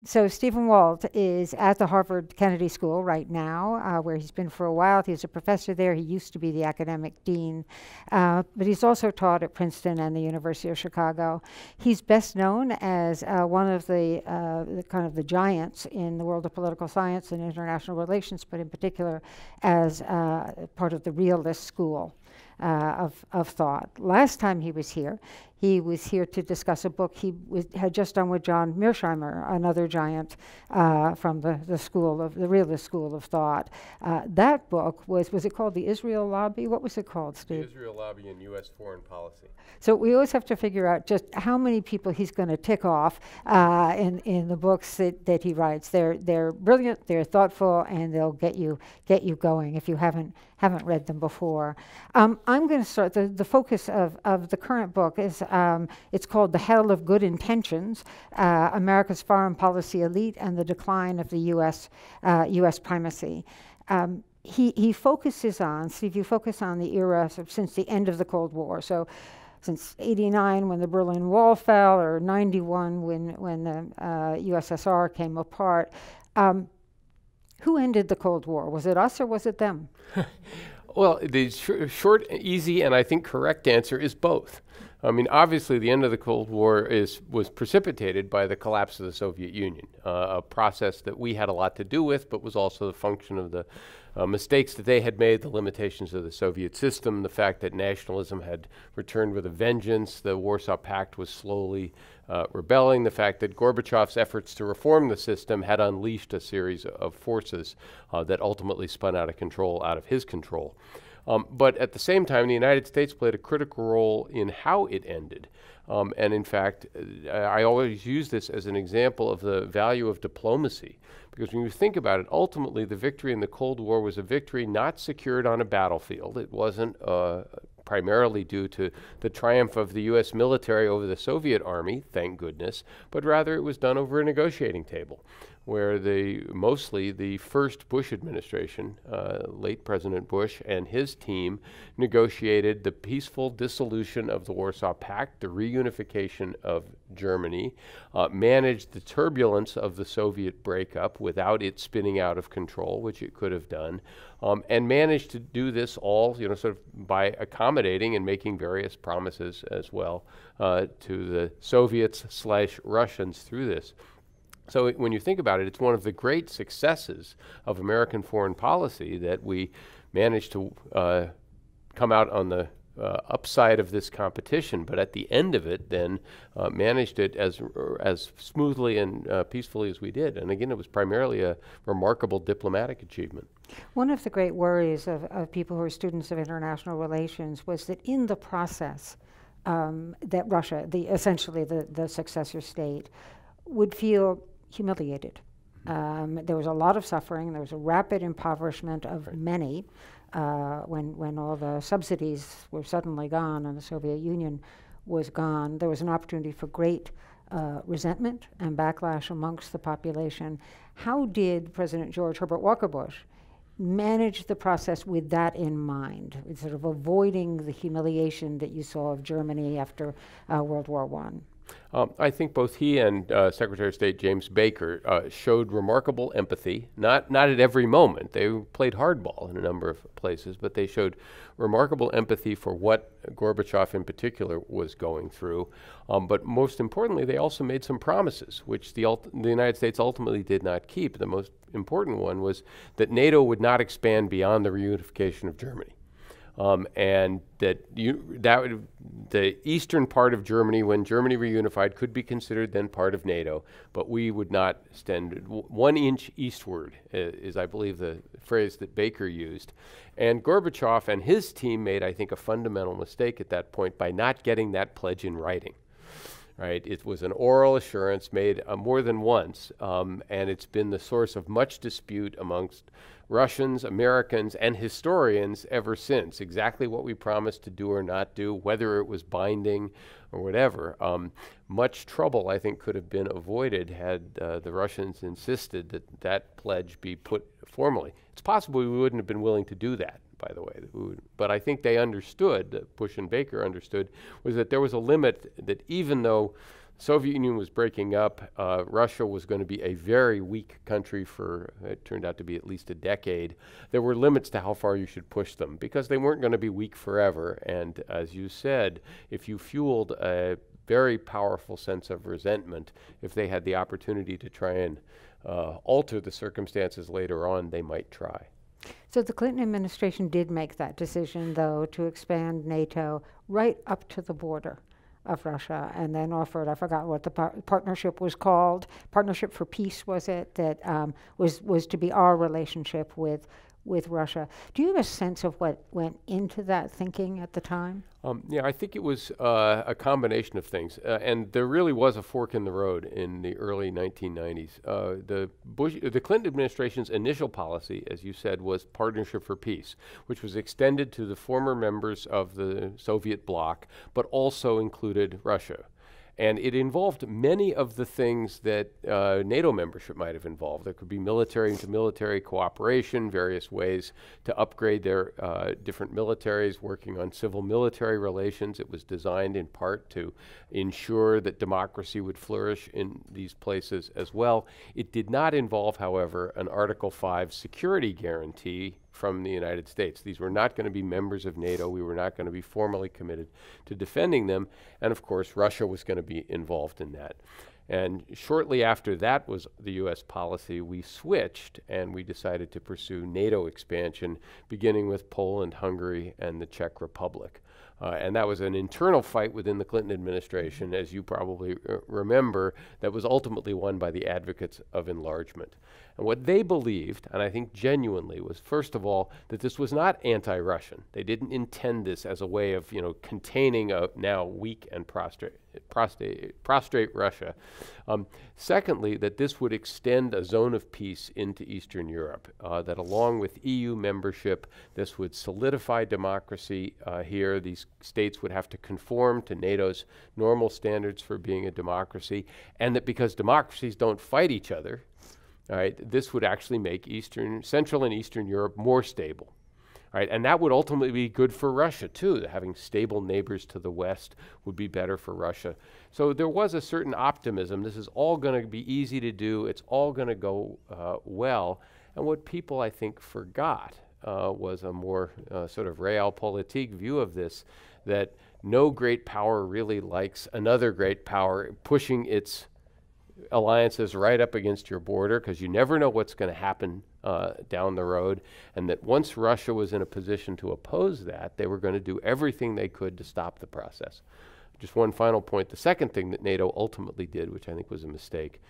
So Stephen Walt is at the Harvard Kennedy School right now, where he's been for a while. He's a professor there. He used to be the academic dean, but he's also taught at Princeton and the University of Chicago. He's best known as one of the kind of the giants in the world of political science and international relations, but in particular as part of the realist school of thought. Last time he was here to discuss a book he had just done with John Mearsheimer, another giant from the realist school of thought. That book was it called The Israel Lobby? What was it called, Steve? The Israel Lobby in U.S. Foreign Policy. So we always have to figure out just how many people he's going to tick off in the books that he writes. They're brilliant, they're thoughtful, and they'll get you going if you haven't read them before. I'm going to start. The focus of the current book is it's called The Hell of Good Intentions: America's Foreign Policy Elite and the Decline of the U.S. Primacy. He focuses on, Steve, you focus on the era since the end of the Cold War. So since '89 when the Berlin Wall fell, or '91 when the USSR came apart. Who ended the Cold War? Was it us or was it them? Well, the short, easy, and I think correct answer is both. I mean, obviously, the end of the Cold War was precipitated by the collapse of the Soviet Union, a process that we had a lot to do with, but was also the function of the mistakes that they had made, the limitations of the Soviet system, the fact that nationalism had returned with a vengeance, the Warsaw Pact was slowly rebelling, the fact that Gorbachev's efforts to reform the system had unleashed a series of forces that ultimately spun out of his control. But at the same time, the United States played a critical role in how it ended. And in fact, I always use this as an example of the value of diplomacy. Because when you think about it, ultimately the victory in the Cold War was a victory not secured on a battlefield. It wasn't primarily due to the triumph of the U.S. military over the Soviet army, thank goodness, but rather it was done over a negotiating table, where mostly the first Bush administration, late President Bush and his team, negotiated the peaceful dissolution of the Warsaw Pact, the reunification of Germany, managed the turbulence of the Soviet breakup without it spinning out of control, which it could have done, and managed to do this all, sort of by accommodating and making various promises as well to the Soviets/Russians through this. So when you think about it, it's one of the great successes of American foreign policy that we managed to come out on the upside of this competition, but at the end of it then managed it as smoothly and peacefully as we did. And again, it was primarily a remarkable diplomatic achievement. One of the great worries of people who are students of international relations was that in the process that Russia, essentially the successor state, would feel humiliated. There was a lot of suffering. There was a rapid impoverishment of many when all the subsidies were suddenly gone and the Soviet Union was gone. There was an opportunity for great resentment and backlash amongst the population. How did President George Herbert Walker Bush manage the process with that in mind, with sort of avoiding the humiliation that you saw of Germany after World War I? I think both he and Secretary of State James Baker showed remarkable empathy, not at every moment. They played hardball in a number of places, but they showed remarkable empathy for what Gorbachev in particular was going through. But most importantly, they also made some promises, which the United States ultimately did not keep. The most important one was that NATO would not expand beyond the reunification of Germany. And that the eastern part of Germany, when Germany reunified, could be considered then part of NATO, but we would not extend 1 inch eastward, is I believe the phrase that Baker used. And Gorbachev and his team made, I think, a fundamental mistake at that point by not getting that pledge in writing. Right? It was an oral assurance made more than once, and it's been the source of much dispute amongst Russians, Americans, and historians ever since. Exactly what we promised to do or not do, whether it was binding or whatever. Much trouble, I think, could have been avoided had the Russians insisted that that pledge be put formally. It's possible we wouldn't have been willing to do that, by the way. But I think they understood, Bush and Baker understood, was that there was a limit, that even though Soviet Union was breaking up. Russia was going to be a very weak country for, it turned out to be at least a decade. There were limits to how far you should push them because they weren't going to be weak forever. And as you said, if you fueled a very powerful sense of resentment, if they had the opportunity to try and alter the circumstances later on, they might try. So the Clinton administration did make that decision, though, to expand NATO right up to the border of Russia, and then offered, I forgot what the partnership was called, Partnership for Peace, was it, that was to be our relationship with Russia. Do you have a sense of what went into that thinking at the time? Yeah, I think it was a combination of things, and there really was a fork in the road in the early 1990s. The Clinton administration's initial policy, as you said, was Partnership for Peace, which was extended to the former members of the Soviet bloc, but also included Russia. And it involved many of the things that NATO membership might have involved. There could be military-to-military cooperation, various ways to upgrade their different militaries, working on civil-military relations. It was designed in part to ensure that democracy would flourish in these places as well. It did not involve, however, an Article 5 security guarantee from the United States. These were not going to be members of NATO. We were not going to be formally committed to defending them. And of course, Russia was going to be involved in that. And shortly after that was the US policy, we switched and we decided to pursue NATO expansion, beginning with Poland, Hungary, and the Czech Republic. And that was an internal fight within the Clinton administration, as you probably remember, that was ultimately won by the advocates of enlargement. And what they believed, and I think genuinely, was first of all that this was not anti-Russian. They didn't intend this as a way of, containing a now weak and prostrate Russia. Secondly, that this would extend a zone of peace into Eastern Europe, that along with EU membership, this would solidify democracy here. These states would have to conform to NATO's normal standards for being a democracy, and that because democracies don't fight each other, all right, this would actually make Central and Eastern Europe more stable. Right, and that would ultimately be good for Russia, too. Having stable neighbors to the west would be better for Russia. So there was a certain optimism. This is all going to be easy to do. It's all going to go well. And what people, I think, forgot was a more sort of realpolitik view of this, that no great power really likes another great power pushing its alliances right up against your border, because you never know what's going to happen down the road, and that once Russia was in a position to oppose that, they were going to do everything they could to stop the process. Just one final point. The second thing that NATO ultimately did, which I think was a mistake,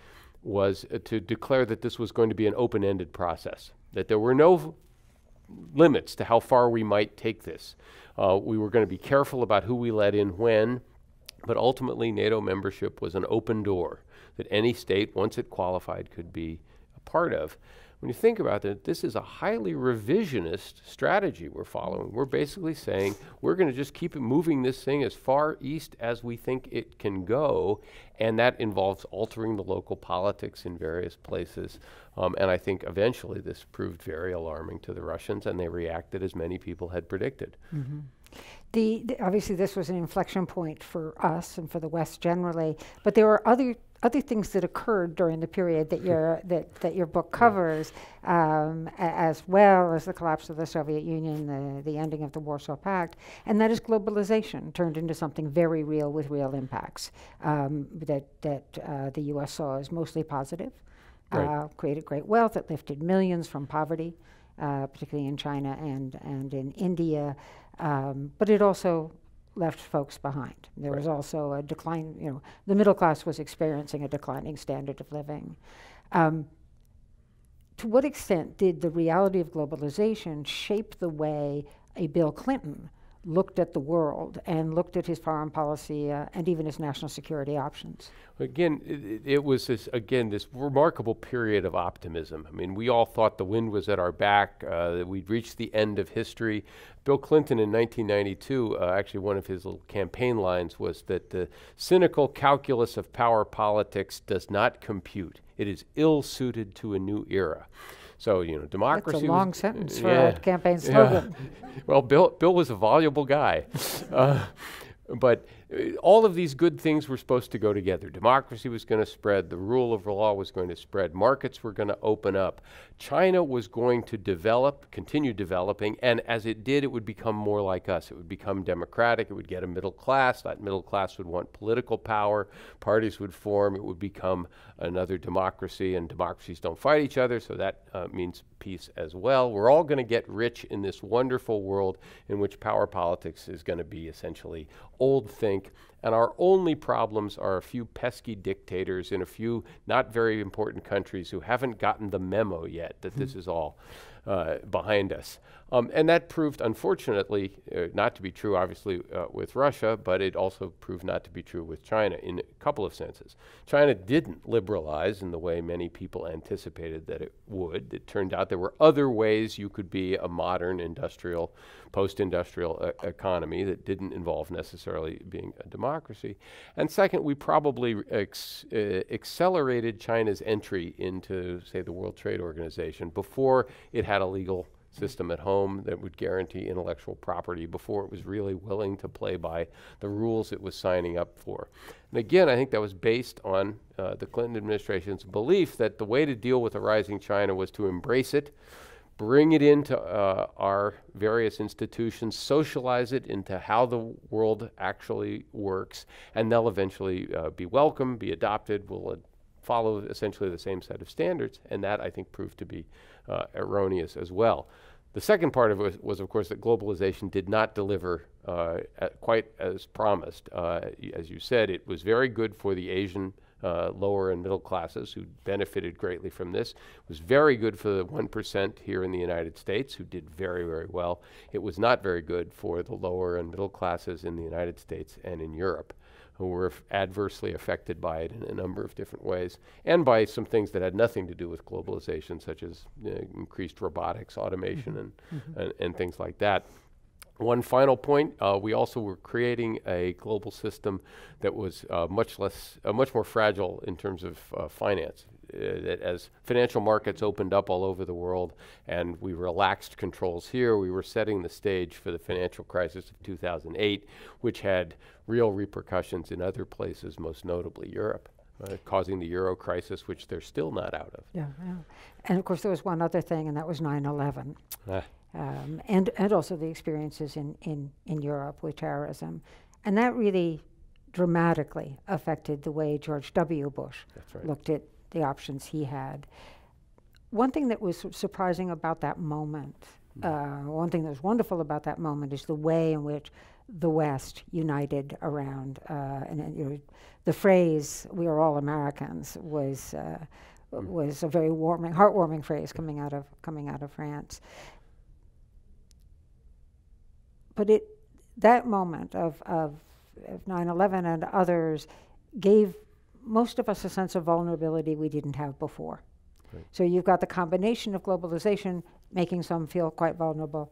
was to declare that this was going to be an open-ended process, that there were no limits to how far we might take this. We were going to be careful about who we let in when, but ultimately NATO membership was an open door that any state, once it qualified, could be a part of. When you think about it, this is a highly revisionist strategy we're following. We're basically saying we're going to just keep moving this thing as far east as we think it can go, and that involves altering the local politics in various places. And I think eventually this proved very alarming to the Russians, and they reacted as many people had predicted. Mm-hmm. Obviously, this was an inflection point for us and for the West generally, but there were other things that occurred during the period that your book covers, as well as the collapse of the Soviet Union, the ending of the Warsaw Pact, and that is globalization turned into something very real with real impacts that the U.S. saw as mostly positive, created great wealth, it lifted millions from poverty, particularly in China and in India, but it also left folks behind. There was also a decline, the middle class was experiencing a declining standard of living. To what extent did the reality of globalization shape the way a Bill Clinton looked at the world and looked at his foreign policy and even his national security options? Again, it was this remarkable period of optimism. I mean, we all thought the wind was at our back, that we'd reached the end of history. Bill Clinton in 1992, actually one of his little campaign lines was that the cynical calculus of power politics does not compute. It is ill-suited to a new era. So, democracy. That's a long sentence for a campaign slogan. Well, Bill was a voluble guy. But all of these good things were supposed to go together. Democracy was going to spread, the rule of law was going to spread, markets were going to open up. China was going to develop, continue developing, and as it did, it would become more like us. It would become democratic, it would get a middle class, that middle class would want political power, parties would form, it would become another democracy, and democracies don't fight each other, so that means peace as well. We're all going to get rich in this wonderful world in which power politics is going to be essentially old think, and our only problems are a few pesky dictators in a few not very important countries who haven't gotten the memo yet that this is all behind us. And that proved, unfortunately, not to be true, obviously, with Russia, but it also proved not to be true with China in a couple of senses. China didn't liberalize in the way many people anticipated that it would. It turned out there were other ways you could be a modern industrial, post-industrial economy that didn't involve necessarily being a democracy. And second, we probably accelerated China's entry into, say, the World Trade Organization before it had a legal system at home that would guarantee intellectual property, before it was really willing to play by the rules it was signing up for. And again, I think that was based on the Clinton administration's belief that the way to deal with a rising China was to embrace it, bring it into our various institutions, socialize it into how the world actually works, and they'll eventually be welcome, be adopted, will follow essentially the same set of standards, and that, I think, proved to be erroneous as well. The second part of it was, of course, that globalization did not deliver quite as promised. As you said, it was very good for the Asian lower and middle classes who benefited greatly from this. It was very good for the 1% here in the United States who did very, very well. It was not very good for the lower and middle classes in the United States and in Europe, who were adversely affected by it in a number of different ways, and by some things that had nothing to do with globalization, such as increased robotics, automation, and things like that. One final point, we also were creating a global system that was much more fragile in terms of finance. That as financial markets opened up all over the world and we relaxed controls here, we were setting the stage for the financial crisis of 2008, which had real repercussions in other places, most notably Europe, causing the Euro crisis, which they're still not out of. Yeah. And of course there was one other thing, and that was 9/11. And also the experiences in Europe with terrorism. And that really dramatically affected the way George W. Bush looked at the options he had. One thing that was surprising about that moment, one thing that was wonderful about that moment, is the way in which the West united around, the phrase "we are all Americans" was a very heartwarming phrase coming out of France. But that moment of 9/11 and others gave most of us a sense of vulnerability we didn't have before. Right. So you've got the combination of globalization making some feel quite vulnerable,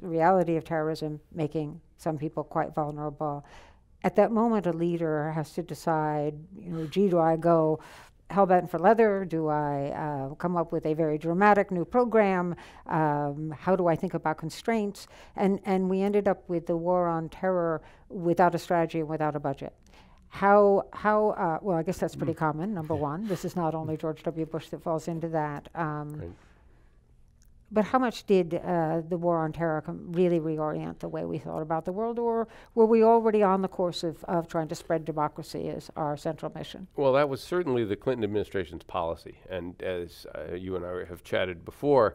reality of terrorism making some people quite vulnerable. At that moment, a leader has to decide, gee, do I go hell-bent for leather? Do I come up with a very dramatic new program? How do I think about constraints? And we ended up with the war on terror without a strategy and without a budget. Well, I guess that's pretty common, number one. This is not only George W. Bush that falls into that. Right. But how much did the war on terror really reorient the way we thought about the world, or were we already on the course of trying to spread democracy as our central mission? Well, that was certainly the Clinton administration's policy. And as you and I have chatted before,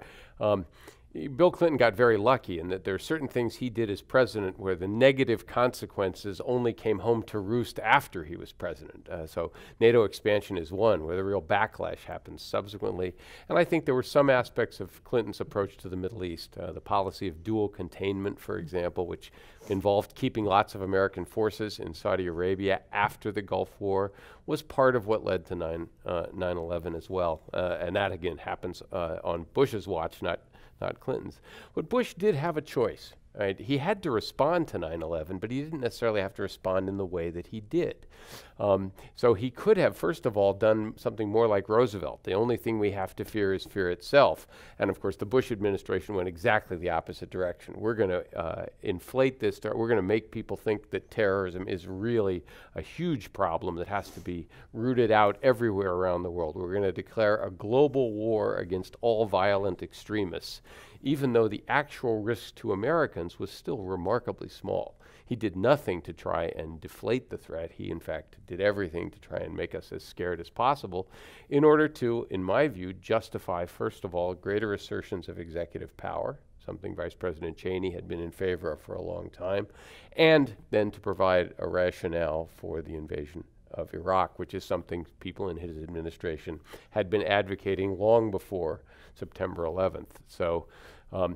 Bill Clinton got very lucky in that there are certain things he did as president where the negative consequences only came home to roost after he was president. So NATO expansion is one where the real backlash happens subsequently. And I think there were some aspects of Clinton's approach to the Middle East, the policy of dual containment, for example, which involved keeping lots of American forces in Saudi Arabia after the Gulf War, was part of what led to 9/11 as well. And that, again, happens on Bush's watch, not Clinton's. But Bush did have a choice. Right? He had to respond to 9/11, but he didn't necessarily have to respond in the way that he did. So he could have, first of all, done something more like Roosevelt. The only thing we have to fear is fear itself. And of course, the Bush administration went exactly the opposite direction. We're going to inflate this. We're going to make people think that terrorism is really a huge problem that has to be rooted out everywhere around the world. We're going to declare a global war against all violent extremists, even though the actual risk to Americans was still remarkably small. He did nothing to try and deflate the threat. He, in fact, did everything to try and make us as scared as possible in order to, in my view, justify, first of all, greater assertions of executive power, something Vice President Cheney had been in favor of for a long time, and then to provide a rationale for the invasion of Iraq, which is something people in his administration had been advocating long before September 11th. So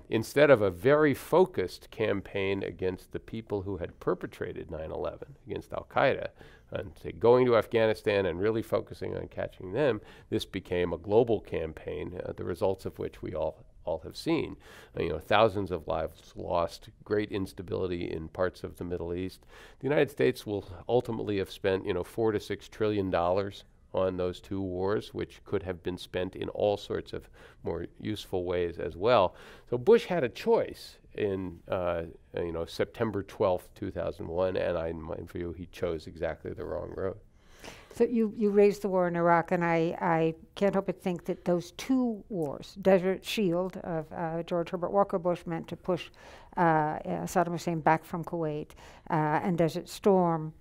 instead of a very focused campaign against the people who had perpetrated 9/11, against al-Qaeda, and say going to Afghanistan and really focusing on catching them, this became a global campaign, the results of which we all have seen. Thousands of lives lost, great instability in parts of the Middle East. The United States will ultimately have spent, $4 to $6 trillion on those two wars, which could have been spent in all sorts of more useful ways as well. So Bush had a choice in September 12th, 2001, and in my view, he chose exactly the wrong road. So you raised the war in Iraq, and I can't help but think that those two wars, Desert Shield of George Herbert Walker Bush, meant to push Saddam Hussein back from Kuwait, and Desert Storm,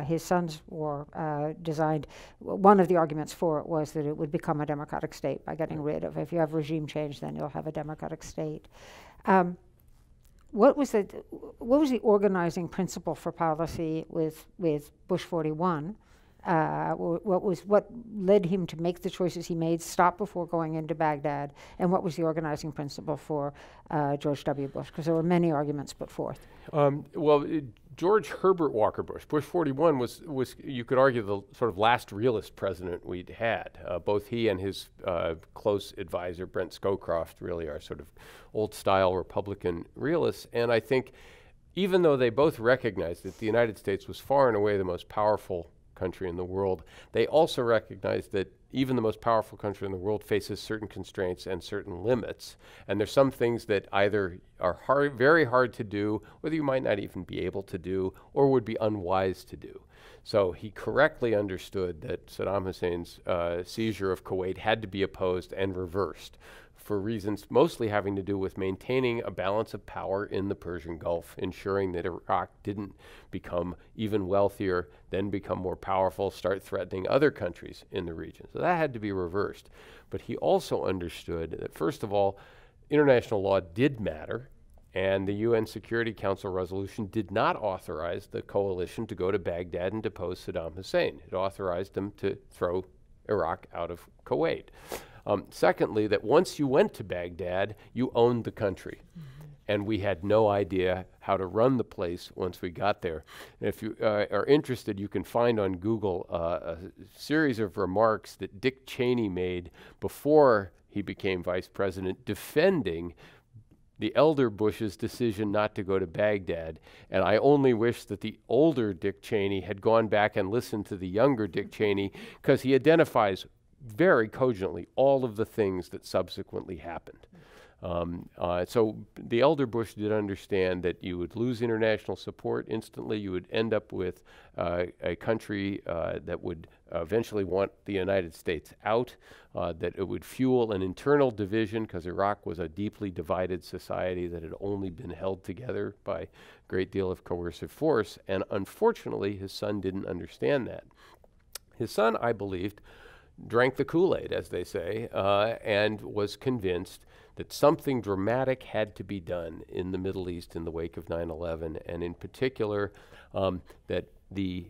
his son's war, designed, one of the arguments for it was that it would become a democratic state by getting rid of, if you have regime change, then you'll have a democratic state. What was the organizing principle for policy with Bush 41? What led him to make the choices he made, stop before going into Baghdad, and what was the organizing principle for George W. Bush? Because there were many arguments put forth. George Herbert Walker Bush, Bush 41 was you could argue the sort of last realist president we'd had. Both he and his close advisor Brent Scowcroft really are sort of old-style Republican realists, and I think even though they both recognized that the United States was far and away the most powerful country in the world, they also recognized that even the most powerful country in the world faces certain constraints and certain limits. And there's some things that either are very hard to do, or that you might not even be able to do, or would be unwise to do. So he correctly understood that Saddam Hussein's seizure of Kuwait had to be opposed and reversed, for reasons mostly having to do with maintaining a balance of power in the Persian Gulf, ensuring that Iraq didn't become even wealthier, then become more powerful, start threatening other countries in the region. So that had to be reversed. But he also understood that, first of all, international law did matter, and the UN Security Council resolution did not authorize the coalition to go to Baghdad and depose Saddam Hussein. It authorized them to throw Iraq out of Kuwait. Secondly, that once you went to Baghdad, you owned the country. And we had no idea how to run the place once we got there. And if you are interested, you can find on Google a series of remarks that Dick Cheney made before he became vice president, defending the elder Bush's decision not to go to Baghdad. And I only wish that the older Dick Cheney had gone back and listened to the younger Dick Cheney, because he identifies very cogently all of the things that subsequently happened. So the elder Bush did understand that you would lose international support instantly. You would end up with a country that would eventually want the United States out, that it would fuel an internal division, because Iraq was a deeply divided society that had only been held together by a great deal of coercive force. And unfortunately, his son didn't understand that. His son, I believed, drank the Kool-Aid, as they say, and was convinced that something dramatic had to be done in the Middle East in the wake of 9/11, and in particular that the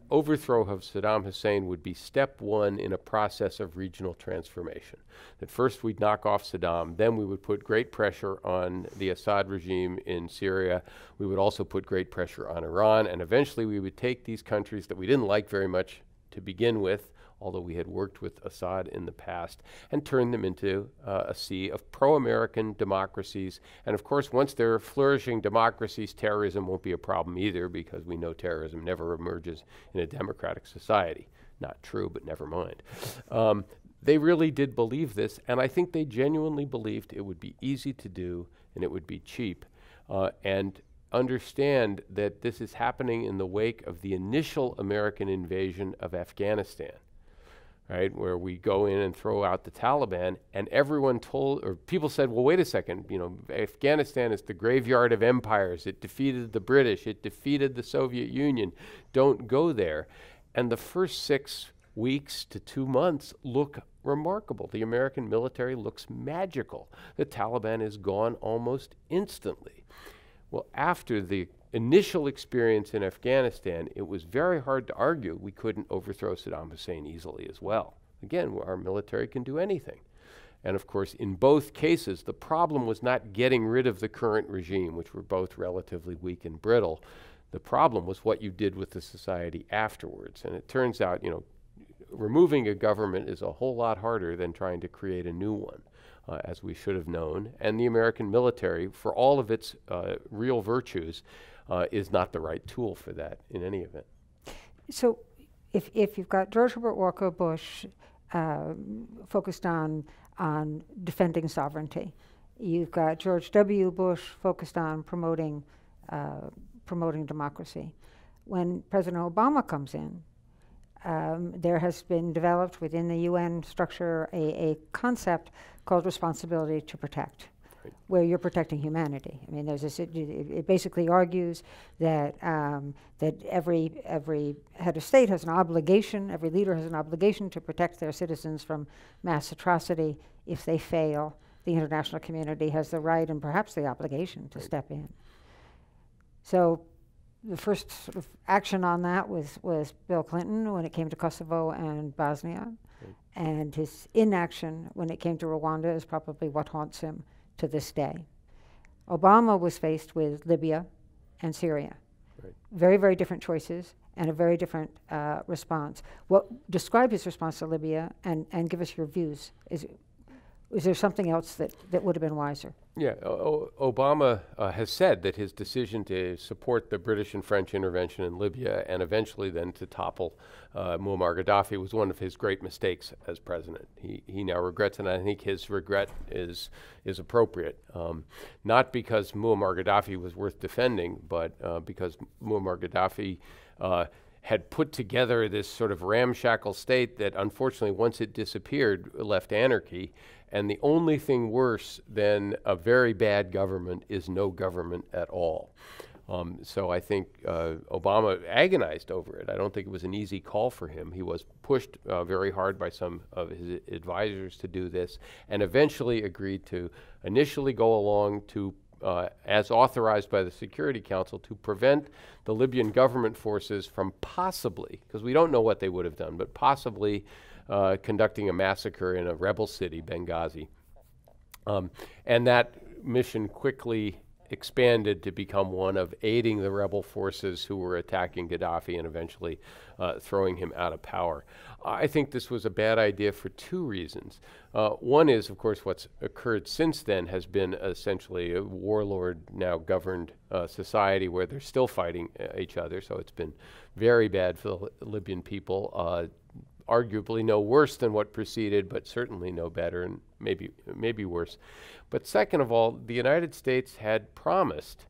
overthrow of Saddam Hussein would be step one in a process of regional transformation. That first we'd knock off Saddam, then we would put great pressure on the Assad regime in Syria. We would also put great pressure on Iran, and eventually we would take these countries that we didn't like very much to begin with, although we had worked with Assad in the past, and turn them into a sea of pro-American democracies. And of course, once they're flourishing democracies, terrorism won't be a problem either, because we know terrorism never emerges in a democratic society. Not true, but never mind. They really did believe this, and I think they genuinely believed it would be easy to do and it would be cheap. And understand that this is happening in the wake of the initial American invasion of Afghanistan, right, where we go in and throw out the Taliban, and everyone told, or people said, well, wait a second, you know, Afghanistan is the graveyard of empires. It defeated the British. It defeated the Soviet Union. Don't go there. And the first 6 weeks to 2 months look remarkable. The American military looks magical. The Taliban is gone almost instantly. Well, after the initial experience in Afghanistan, it was very hard to argue we couldn't overthrow Saddam Hussein easily as well. Again, our military can do anything. And of course, in both cases, the problem was not getting rid of the current regime, which were both relatively weak and brittle. The problem was what you did with the society afterwards. And it turns out, you know, removing a government is a whole lot harder than trying to create a new one. As we should have known, and the American military, for all of its real virtues, is not the right tool for that in any event. So if you've got George Herbert Walker Bush focused on defending sovereignty, you've got George W. Bush focused on promoting democracy. When President Obama comes in, there has been developed within the UN structure a concept called responsibility to protect, right, where you're protecting humanity. I mean, there's this, it basically argues that that every head of state has an obligation, every leader has an obligation to protect their citizens from mass atrocity. If they fail, the international community has the right and perhaps the obligation to step in. So the first sort of action on that was Bill Clinton when it came to Kosovo and Bosnia. Right. And his inaction when it came to Rwanda is probably what haunts him to this day. Obama was faced with Libya and Syria. Right. Very, very different choices and a very different response. Describe his response to Libya and give us your views. Is there something else that would have been wiser? Yeah, Obama has said that his decision to support the British and French intervention in Libya and eventually then to topple Muammar Gaddafi was one of his great mistakes as president. He now regrets it, and I think his regret is appropriate. Not because Muammar Gaddafi was worth defending, but because Muammar Gaddafi had put together this sort of ramshackle state that unfortunately once it disappeared left anarchy. And the only thing worse than a very bad government is no government at all. So I think Obama agonized over it. I don't think it was an easy call for him. He was pushed very hard by some of his advisors to do this, and eventually agreed to initially go along to, as authorized by the Security Council, to prevent the Libyan government forces from possibly, because we don't know what they would have done, but possibly conducting a massacre in a rebel city, Benghazi. And that mission quickly expanded to become one of aiding the rebel forces who were attacking Gaddafi and eventually throwing him out of power. I think this was a bad idea for two reasons. One is, of course, what's occurred since then has been essentially a warlord now governed society where they're still fighting each other, so it's been very bad for the Libyan people. Arguably no worse than what preceded, but certainly no better, and maybe worse. But second of all, the United States had promised,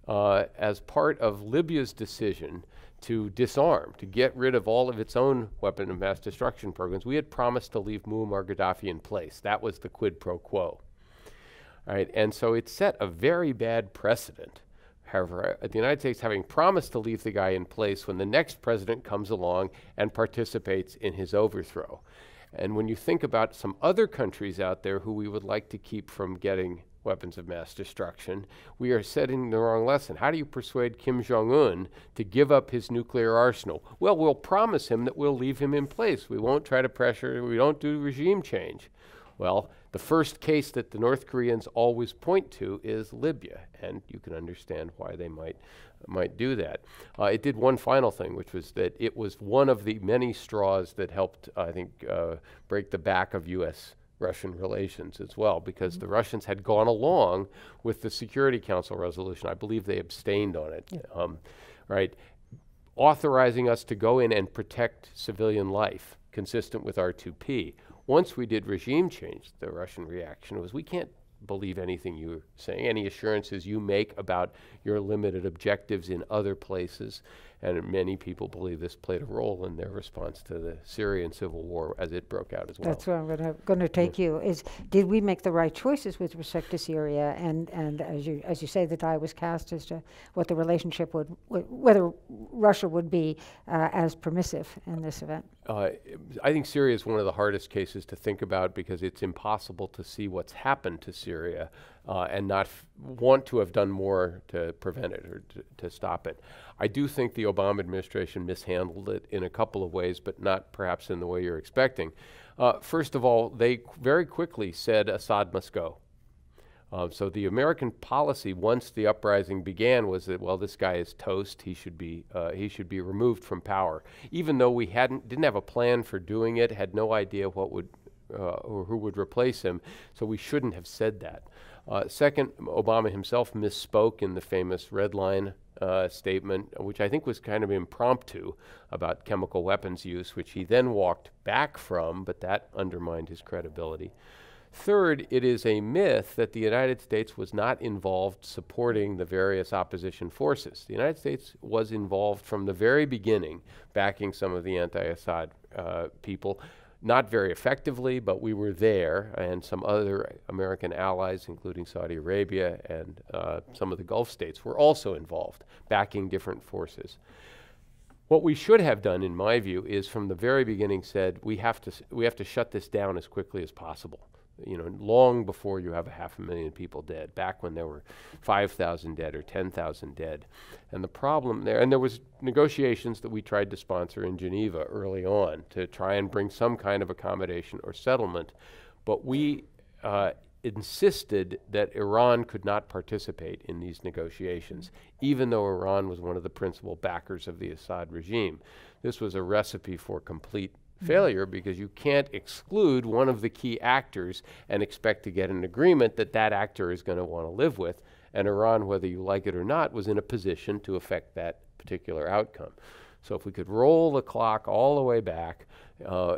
as part of Libya's decision to disarm, to get rid of all of its own weapon of mass destruction programs, we had promised to leave Muammar Gaddafi in place. That was the quid pro quo. All right, and so it set a very bad precedent. However, the United States having promised to leave the guy in place when the next president comes along and participates in his overthrow. And when you think about some other countries out there who we would like to keep from getting weapons of mass destruction, we are setting the wrong lesson. How do you persuade Kim Jong-un to give up his nuclear arsenal? Well, we'll promise him that we'll leave him in place. We won't try to pressure, we don't do regime change. Well, The first case that the North Koreans always point to is Libya, and you can understand why they might do that. It did one final thing, which was that it was one of the many straws that helped, I think, break the back of U.S.-Russian relations as well, because the Russians had gone along with the Security Council resolution. I believe they abstained on it, right? Authorizing us to go in and protect civilian life, consistent with R2P. Once we did regime change, the Russian reaction was, we can't believe anything you're saying, any assurances you make about your limited objectives in other places. And many people believe this played a role in their response to the Syrian civil war as it broke out as well. That's where I'm going to take you. Is did we make the right choices with respect to Syria? And as you say, the die was cast as to what the relationship would whether Russia would be as permissive in this event. I think Syria is one of the hardest cases to think about because it's impossible to see what's happened to Syria and not want to have done more to prevent it or to stop it. I do think the Obama administration mishandled it in a couple of ways, but not perhaps in the way you're expecting. First of all, they very quickly said Assad must go. So the American policy, once the uprising began, was that, well, this guy is toast. He should be removed from power. Even though we didn't have a plan for doing it, had no idea what would or who would replace him. So we shouldn't have said that. Second, Obama himself misspoke in the famous red line statement, which I think was kind of impromptu, about chemical weapons use, which he then walked back from, but that undermined his credibility. Third, it is a myth that the United States was not involved supporting the various opposition forces. The United States was involved from the very beginning, backing some of the anti-Assad people. Not very effectively, but we were there, and some other American allies, including Saudi Arabia and some of the Gulf states, were also involved, backing different forces. What we should have done, in my view, is from the very beginning said we have to shut this down as quickly as possible. You know, long before you have 500,000 people dead, back when there were 5,000 dead or 10,000 dead. And the problem there, and there was negotiations that we tried to sponsor in Geneva early on to try and bring some kind of accommodation or settlement, but we insisted that Iran could not participate in these negotiations, even though Iran was one of the principal backers of the Assad regime. This was a recipe for complete failure, because you can't exclude one of the key actors and expect to get an agreement that that actor is going to want to live with. And Iran, whether you like it or not, was in a position to affect that particular outcome. So if we could roll the clock all the way back,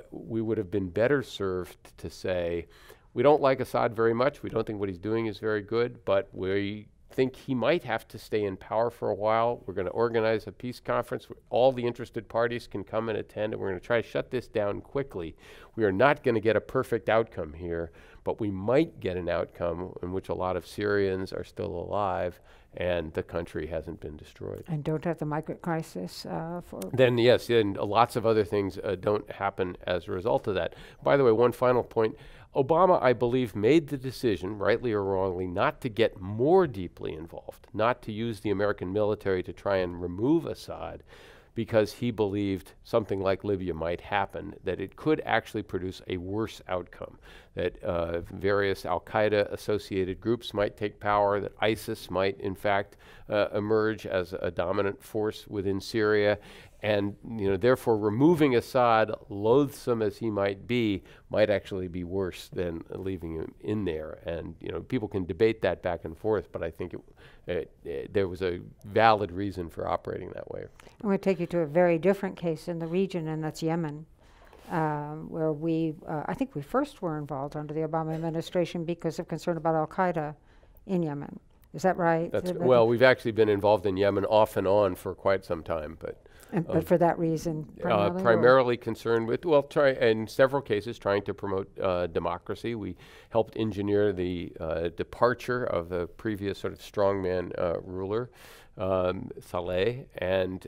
we would have been better served to say, we don't like Assad very much. We don't think what he's doing is very good, but we think he might have to stay in power for a while. We're going to organize a peace conference where all the interested parties can come and attend, and we're going to try to shut this down quickly. We are not going to get a perfect outcome here, but we might get an outcome in which a lot of Syrians are still alive and the country hasn't been destroyed. And don't have the migrant crisis Then yes, and lots of other things don't happen as a result of that. By the way, one final point. Obama, I believe, made the decision, rightly or wrongly, not to get more deeply involved, not to use the American military to try and remove Assad, because he believed something like Libya might happen, that it could actually produce a worse outcome, that various al-Qaeda associated groups might take power, that ISIS might in fact emerge as a dominant force within Syria, and therefore removing Assad, loathsome as he might be, might actually be worse than leaving him in there. And people can debate that back and forth, but I think there was a valid reason for operating that way. I'm going to take you to a very different case in the region, and that's Yemen, where I think we first were involved under the Obama administration because of concern about al-Qaeda in Yemen. Is that right? Well, we've actually been involved in Yemen off and on for quite some time, but for that reason, primarily concerned with, in several cases, trying to promote democracy. We helped engineer the departure of the previous sort of strongman ruler, Saleh, and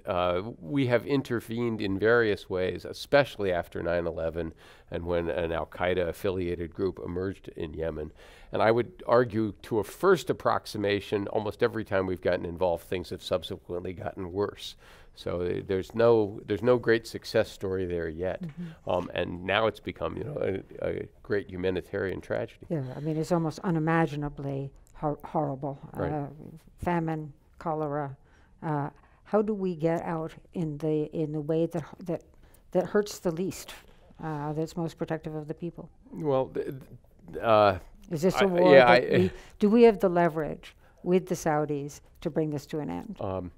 we have intervened in various ways, especially after 9/11 and when an al-Qaeda affiliated group emerged in Yemen. And I would argue, to a first approximation, almost every time we've gotten involved, things have subsequently gotten worse. So there's no great success story there yet, and now it's become a great humanitarian tragedy. Yeah, I mean it's almost unimaginably horrible. Right. Famine, cholera. How do we get out in the way that hurts the least, that's most protective of the people? Well, Is this a war? Do we have the leverage with the Saudis to bring this to an end?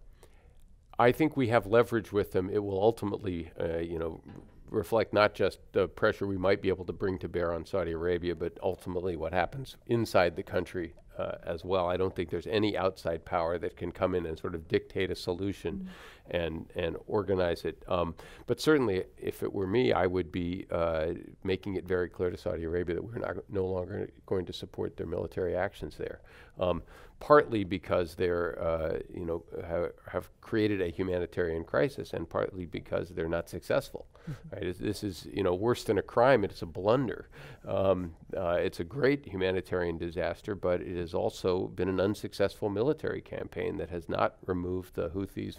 I think we have leverage with them. It will ultimately, reflect not just the pressure we might be able to bring to bear on Saudi Arabia, but ultimately what happens inside the country as well. I don't think there's any outside power that can come in and sort of dictate a solution and organize it. But certainly, if it were me, I would be making it very clear to Saudi Arabia that we're no longer going to support their military actions there. Partly because they're, have created a humanitarian crisis, and partly because they're not successful. Right? This is, worse than a crime. It's a blunder. It's a great humanitarian disaster, but it has also been an unsuccessful military campaign that has not removed the Houthis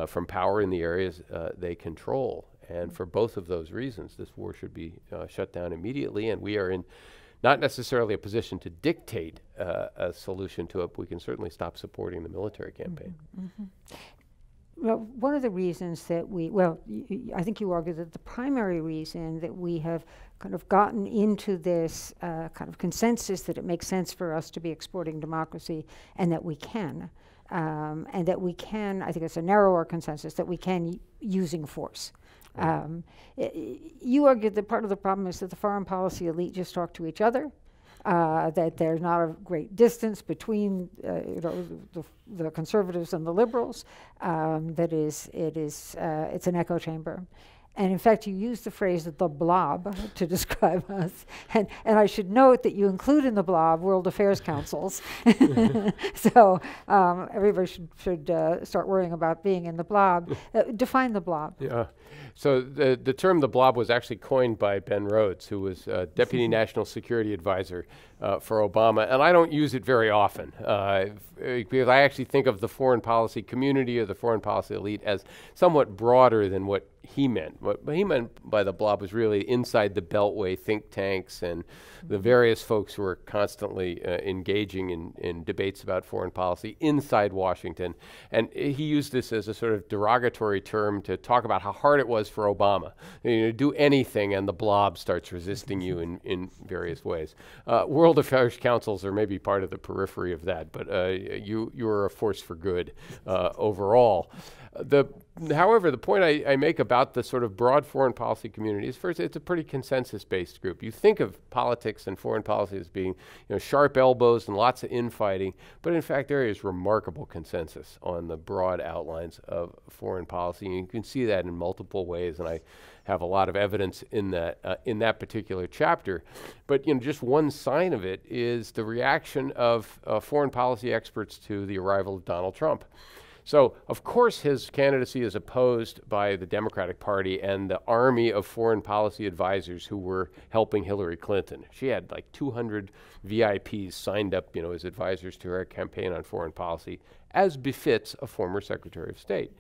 from power in the areas they control. And for both of those reasons, this war should be shut down immediately. And we are in not necessarily a position to dictate a solution to it, but we can certainly stop supporting the military campaign. Well, one of the reasons that I think you argue that the primary reason that we have kind of gotten into this kind of consensus that it makes sense for us to be exporting democracy, and that we can, I think it's a narrower consensus, that we can using force. You argued that part of the problem is that the foreign policy elite just talk to each other, that there's not a great distance between the conservatives and the liberals, it's an echo chamber. And in fact, you use the phrase the blob to describe us. And I should note that you include in the blob World Affairs Councils. So everybody should start worrying about being in the blob. Define the blob. Yeah. So the term the blob was actually coined by Ben Rhodes, who was Deputy National Security Advisor for Obama. And I don't use it very often because I actually think of the foreign policy community or the foreign policy elite as somewhat broader than what he meant. What he meant by the blob was really inside the Beltway think tanks and the various folks who are constantly engaging in debates about foreign policy inside Washington. And he used this as a sort of derogatory term to talk about how hard it was for Obama. Do anything and the blob starts resisting you in various ways. World Affairs Councils are maybe part of the periphery of that, but you are a force for good overall. However, the point I make about the sort of broad foreign policy community is, first, it's a pretty consensus-based group. You think of politics and foreign policy as being, sharp elbows and lots of infighting, but in fact, there is remarkable consensus on the broad outlines of foreign policy. And you can see that in multiple ways, and I have a lot of evidence in that particular chapter. But just one sign of it is the reaction of foreign policy experts to the arrival of Donald Trump. So, of course, his candidacy is opposed by the Democratic Party and the army of foreign policy advisors who were helping Hillary Clinton. She had like 200 VIPs signed up, as advisors to her campaign on foreign policy, as befits a former Secretary of State.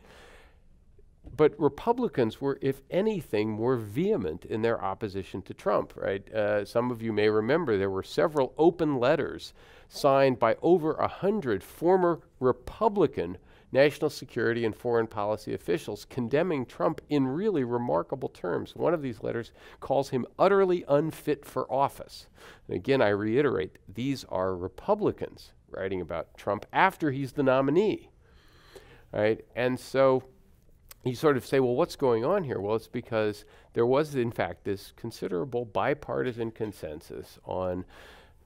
But Republicans were, if anything, more vehement in their opposition to Trump, right? Some of you may remember there were several open letters signed by over 100 former Republican national security and foreign policy officials condemning Trump in really remarkable terms. One of these letters calls him utterly unfit for office. And again, I reiterate, these are Republicans writing about Trump after he's the nominee, right? And so you sort of say, well, what's going on here? Well, it's because there was, in fact, this considerable bipartisan consensus on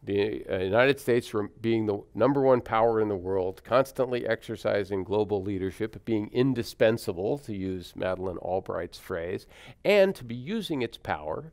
the United States being the #1 power in the world, constantly exercising global leadership, being indispensable, to use Madeleine Albright's phrase, and to be using its power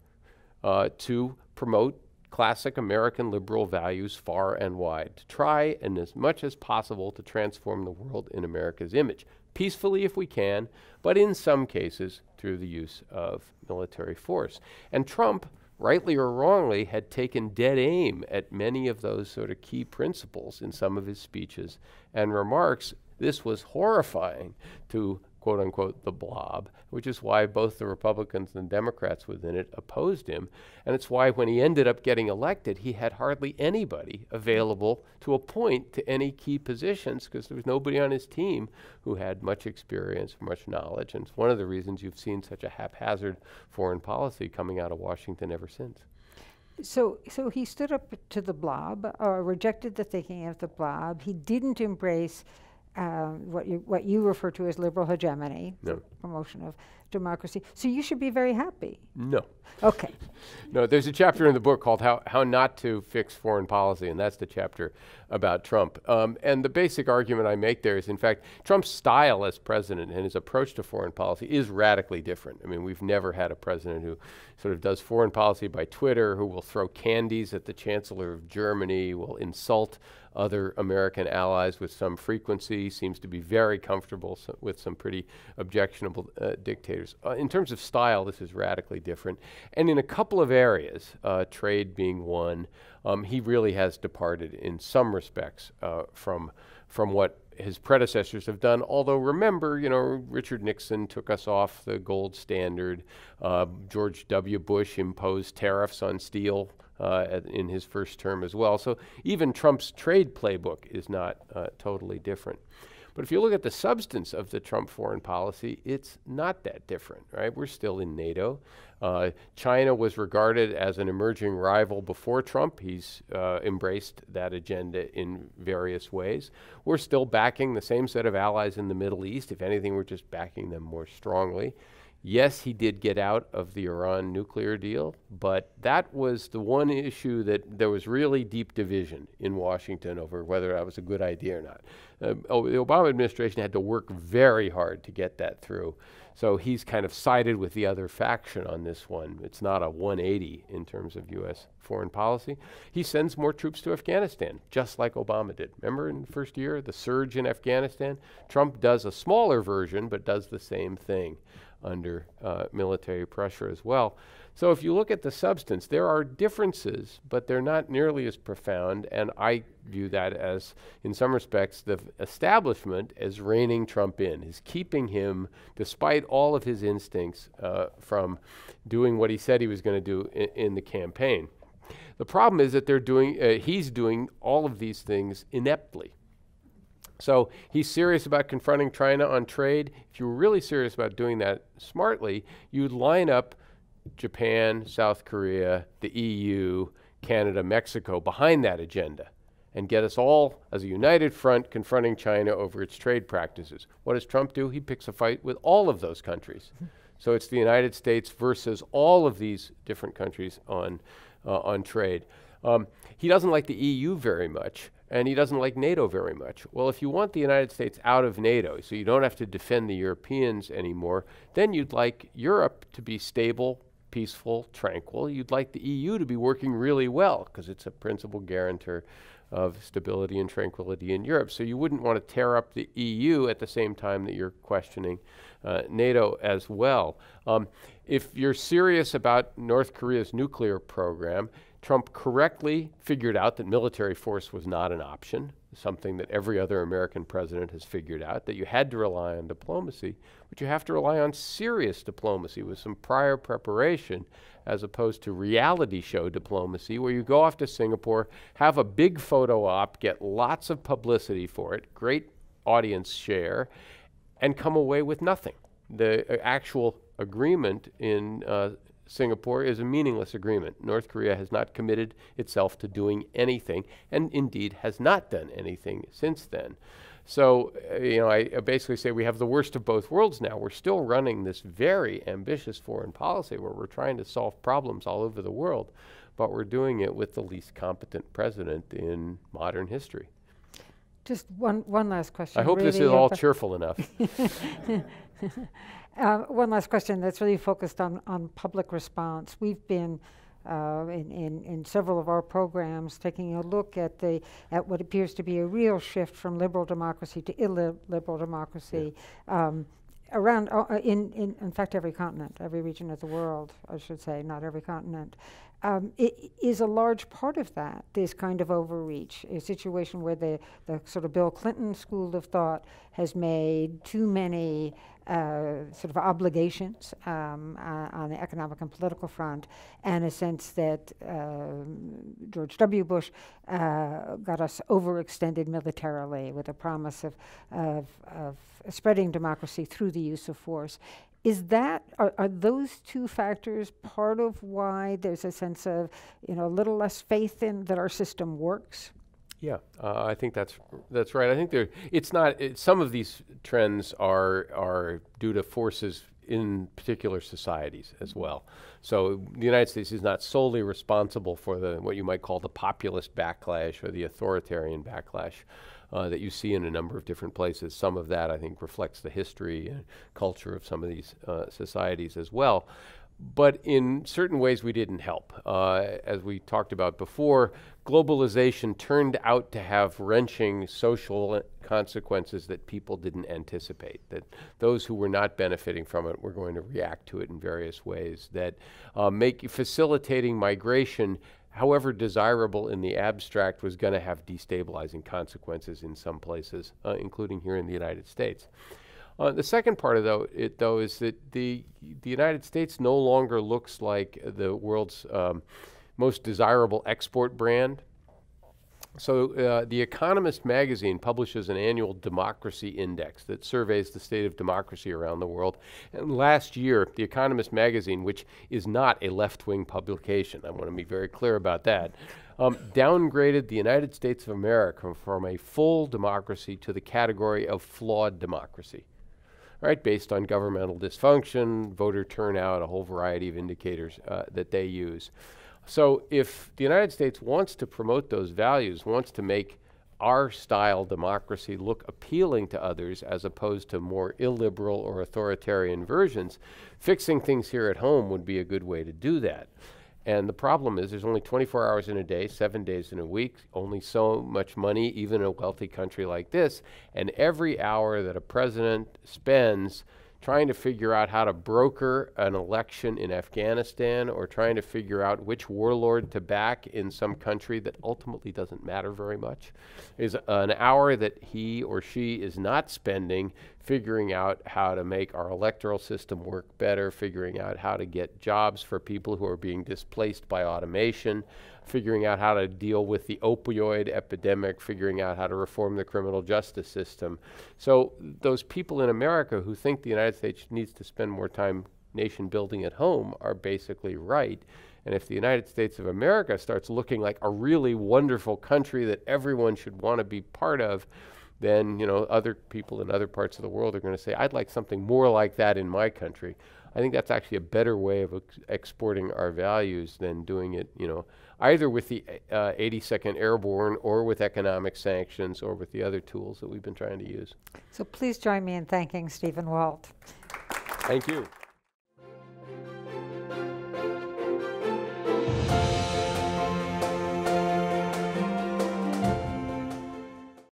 to promote classic American liberal values far and wide, to try and as much as possible to transform the world in America's image, peacefully if we can, but in some cases through the use of military force. And Trump, rightly or wrongly, had taken dead aim at many of those sort of key principles in some of his speeches and remarks This was horrifying to, quote unquote, the Blob, which is why both the Republicans and Democrats within it opposed him. And it's why when he ended up getting elected, he had hardly anybody available to appoint to any key positions, because there was nobody on his team who had much experience, much knowledge. And it's one of the reasons you've seen such a haphazard foreign policy coming out of Washington ever since. So he stood up to the Blob, or rejected the thinking of the Blob. He didn't embrace what you refer to as liberal hegemony, no. Promotion of democracy. So you should be very happy. No. Okay. No, there's a chapter in the book called How Not to Fix Foreign Policy, and that's the chapter about Trump. And the basic argument I make there is, in fact, Trump's style as president and his approach to foreign policy is radically different. I mean, we've never had a president who sort of does foreign policy by Twitter, who will throw candies at the Chancellor of Germany, will insult other American allies with some frequency, seems to be very comfortable with some pretty objectionable dictators. In terms of style, this is radically different. And in a couple of areas, trade being one, he really has departed in some respects from what his predecessors have done. Although remember, Richard Nixon took us off the gold standard. George W. Bush imposed tariffs on steel in his first term as well. So even Trump's trade playbook is not totally different. But if you look at the substance of the Trump foreign policy, it's not that different, right? We're still in NATO. China was regarded as an emerging rival before Trump. He's embraced that agenda in various ways. We're still backing the same set of allies in the Middle East. If anything, we're just backing them more strongly. Yes, he did get out of the Iran nuclear deal, but that was the one issue that there was really deep division in Washington over whether that was a good idea or not. The Obama administration had to work very hard to get that through. So he's kind of sided with the other faction on this one. It's not a 180 in terms of U.S. foreign policy. He sends more troops to Afghanistan, just like Obama did. Remember in the first year, the surge in Afghanistan? Trump does a smaller version, but does the same thing under military pressure as well. So if you look at the substance, there are differences, but they're not nearly as profound, and I view that as, in some respects, the establishment as reining Trump in, is keeping him, despite all of his instincts, from doing what he said he was going to do in the campaign. The problem is that he's doing all of these things ineptly. So he's serious about confronting China on trade. If you were really serious about doing that smartly, you'd line up Japan, South Korea, the EU, Canada, Mexico behind that agenda and get us all as a united front confronting China over its trade practices. What does Trump do? He picks a fight with all of those countries. So it's the United States versus all of these different countries on trade. He doesn't like the EU very much, and he doesn't like NATO very much. Well, if you want the United States out of NATO, so you don't have to defend the Europeans anymore, then you'd like Europe to be stable, peaceful, tranquil. You'd like the EU to be working really well, because it's a principal guarantor of stability and tranquility in Europe. So you wouldn't want to tear up the EU at the same time that you're questioning NATO as well. If you're serious about North Korea's nuclear program, Trump correctly figured out that military force was not an option, something that every other American president has figured out, that you had to rely on diplomacy, but you have to rely on serious diplomacy with some prior preparation, as opposed to reality show diplomacy, where you go off to Singapore, have a big photo op, get lots of publicity for it, great audience share, and come away with nothing. The actual agreement in Singapore is a meaningless agreement. North Korea has not committed itself to doing anything, and indeed has not done anything since then. So, I basically say we have the worst of both worlds now. We're still running this very ambitious foreign policy where we're trying to solve problems all over the world, but we're doing it with the least competent president in modern history. Just one last question. I hope this is all cheerful enough. One last question that's really focused on public response. We've been in several of our programs taking a look at what appears to be a real shift from liberal democracy to illiberal democracy. around, in fact, every continent, every region of the world, I should say, not every continent, it is a large part of that, this kind of overreach, a situation where the sort of Bill Clinton school of thought has made too many sort of obligations on the economic and political front, and a sense that George W. Bush got us overextended militarily with a promise of spreading democracy through the use of force. Is that, are those two factors part of why there's a sense of, a little less faith in that our system works? Yeah, I think that's right. I think it's not. Some of these trends are due to forces in particular societies as well. So the United States is not solely responsible for what you might call the populist backlash or the authoritarian backlash that you see in a number of different places. Some of that, I think, reflects the history and culture of some of these societies as well. But in certain ways, we didn't help. As we talked about before, globalization turned out to have wrenching social consequences that people didn't anticipate, that those who were not benefiting from it were going to react to it in various ways, that facilitating migration, however desirable in the abstract, was going to have destabilizing consequences in some places, including here in the United States. The second part of it is that the United States no longer looks like the world's most desirable export brand. So The Economist magazine publishes an annual democracy index that surveys the state of democracy around the world. And last year, The Economist magazine, which is not a left-wing publication, I want to be very clear about that, downgraded the United States of America from a full democracy to the category of flawed democracy. Right, based on governmental dysfunction, voter turnout, a whole variety of indicators that they use. So if the United States wants to promote those values, wants to make our style democracy look appealing to others as opposed to more illiberal or authoritarian versions, fixing things here at home would be a good way to do that. And the problem is there's only 24 hours in a day, 7 days in a week, only so much money, even in a wealthy country like this. And every hour that a president spends trying to figure out how to broker an election in Afghanistan or trying to figure out which warlord to back in some country that ultimately doesn't matter very much is an hour that he or she is not spending figuring out how to make our electoral system work better, figuring out how to get jobs for people who are being displaced by automation, figuring out how to deal with the opioid epidemic, figuring out how to reform the criminal justice system. So those people in America who think the United States needs to spend more time nation building at home are basically right. And if the United States of America starts looking like a really wonderful country that everyone should want to be part of, then other people in other parts of the world are going to say, I'd like something more like that in my country. I think that's actually a better way of exporting our values than doing it, either with the 82nd Airborne or with economic sanctions or with the other tools that we've been trying to use. So please join me in thanking Stephen Walt. Thank you.